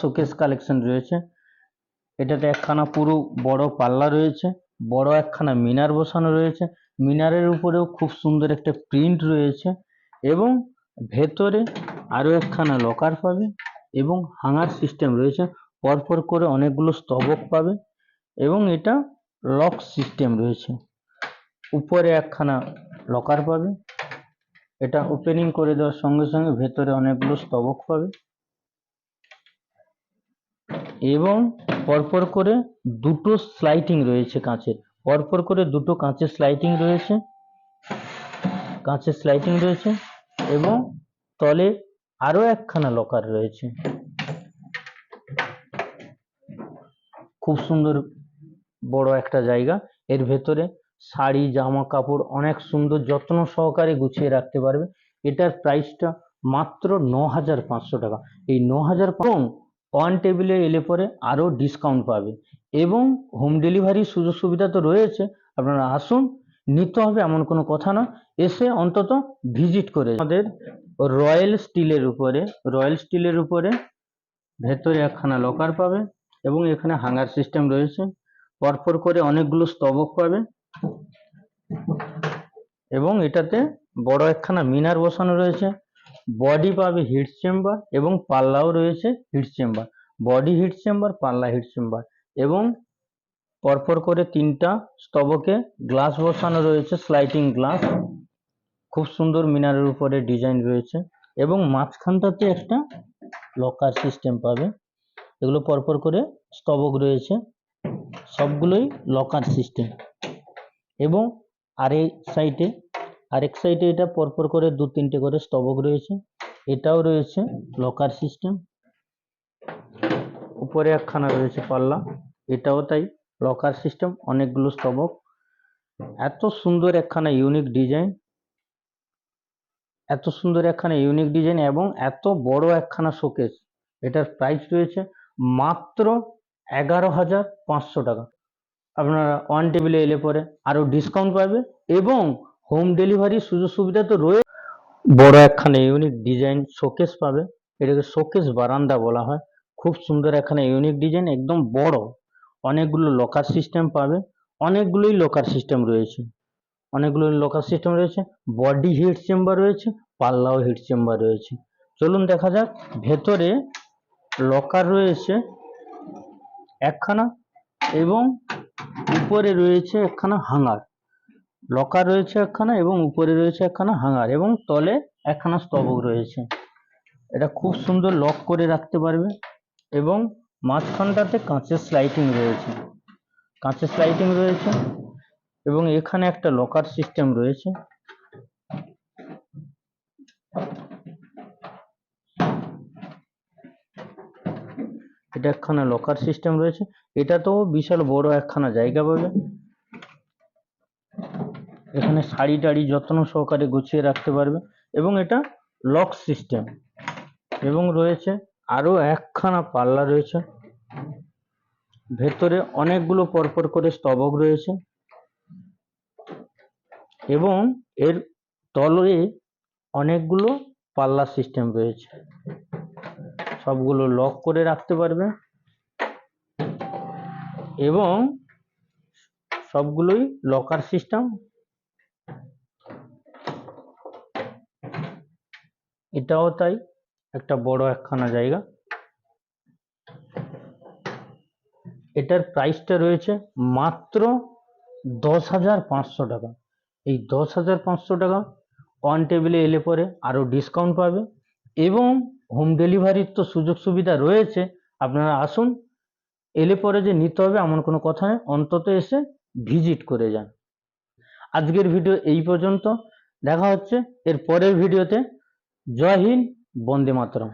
Showcase collection রয়েছে। এটাতে একখানা পুরো বড় পাল্লা রয়েছে, বড় একখানা মিনার বসানো রয়েছে, মিনারের উপরেও খুব সুন্দর একটা প্রিন্ট রয়েছে এবং ভেতরে আরো একখানা লকার পাবে এবং হাঙার সিস্টেম রয়েছে, পরপর করে অনেকগুলো স্তবক পাবে এবং এটা লক সিস্টেম রয়েছে। উপরে একখানা লকার পাবে, এটা ওপেনিং করে দেওয়ার সঙ্গে সঙ্গে ভেতরে অনেকগুলো স্তবক পাবে এবং পরপর করে দুটো স্লাইডিং রয়েছে কাঁচের, পরপর করে দুটো কাঁচের স্লাইডিং রয়েছে, কাঁচের স্লাইডিং রয়েছে এবং তলে আরো একখানা লকার রয়েছে। খুব সুন্দর বড় একটা জায়গা, এর ভেতরে শাড়ি জামা কাপড় অনেক সুন্দর যত্ন সহকারে গুছিয়ে রাখতে পারবে। এটার প্রাইসটা মাত্র ৯,৫০০ টাকা। এই ৯,৫০০ ওয়ান টেবিলে এলে পরে আরও ডিসকাউন্ট পাবে এবং হোম ডেলিভারির সুযোগ সুবিধা তো রয়েছে। আপনারা আসুন, নিতে হবে এমন কোনো কথা না, এসে অন্তত ভিজিট করে। আমাদের রয়্যাল স্টিলের উপরে ভেতরে একখানা লকার পাবে এবং এখানে হাঙ্গার সিস্টেম রয়েছে, পরপর করে অনেকগুলো স্তবক পাবে এবং এটাতে বড় একখানা মিনার বসানো রয়েছে। বডি পাবে হিট চেম্বার এবং পাল্লাও রয়েছে heat chamber, body heat chamber, পাল্লা হিট চেম্বার এবং পরপর করে তিনটা স্তবকে গ্লাস বসানো রয়েছে, স্লাইডিং গ্লাস। খুব সুন্দর মিনারের উপরে ডিজাইন রয়েছে এবং মাঝখানটাতে একটা লকার সিস্টেম পাবে। এগুলো পরপর করে স্তবক রয়েছে, সবগুলোই লকার সিস্টেম এবং আরেক সাইডে এটা পরপর করে দু তিনটে করে স্তবক রয়েছে, এটাও রয়েছে লকার সিস্টেম। উপরে একখানা রয়েছে পাল্লা, এটাও তাই লকার সিস্টেম, অনেকগুলো স্তবক। এত সুন্দর একখানা ইউনিক ডিজাইন এবং এত বড় একখানা শোকেস। এটার প্রাইস রয়েছে মাত্র 11,৫০০ টাকা। আপনারা ওয়ান টেবিলে এলে পরে আরো ডিসকাউন্ট পাবে এবং হোম ডেলিভারির সুযোগ সুবিধা তো রয়েছে। বড় একখানা ইউনিক ডিজাইন শোকেস পাবে, এটাকে শোকেস বারান্দা বলা হয়। খুব সুন্দর একখানা ইউনিক ডিজাইন, একদম বড়। অনেকগুলো লকার সিস্টেম পাবে, অনেকগুলোই লকার সিস্টেম রয়েছে, বডি হিট চেম্বার রয়েছে, পাল্লাও হিট চেম্বার রয়েছে। চলুন দেখা যাক। ভেতরে লকার রয়েছে একখানা এবং উপরে রয়েছে একখানা হাঙ্গার। লকার রয়েছে একখানা এবং উপরে রয়েছে একখানা হাঙ্গার এবং তলে একখানা স্তবক রয়েছে। এটা খুব সুন্দর লক করে রাখতে পারবে এবং মাঝখানটাতে কাঁচের স্লাইডিং রয়েছে এবং এখানে একটা লকার সিস্টেম রয়েছে। এটা একখানা লকার সিস্টেম রয়েছে, এটা তো বিশাল বড় একখানা জায়গা পাবে। এখানে শাড়ি টাড়ি যত্ন সহকারে গুছিয়ে রাখতে পারবে এবং এটা লক সিস্টেম এবং রয়েছে আরো একখানা পাল্লা রয়েছে। ভেতরে অনেকগুলো পরপর করে স্তবক রয়েছে এবং এর তলে অনেকগুলো পাল্লা সিস্টেম রয়েছে, সবগুলো লক করে রাখতে পারবে এবং সবগুলোই লকার সিস্টেম। এটাও তাই, একটা বড় একখানা জায়গা। এটার প্রাইসটা রয়েছে মাত্র 10,৫০০ টাকা। এই 10,৫০০ টাকা ওয়ান টেবিলে এলে পরে আরো ডিসকাউন্ট পাবে এবং হোম ডেলিভারির তো সুযোগ সুবিধা রয়েছে। আপনারা আসুন, এলে পরে যে নিতে হবে এমন কোনো কথা নেই, অন্তত এসে ভিজিট করে যান। আজকের ভিডিও এই পর্যন্ত, দেখা হচ্ছে এর পরের ভিডিওতে। জয় হিন্দ, বন্দে মাতরম।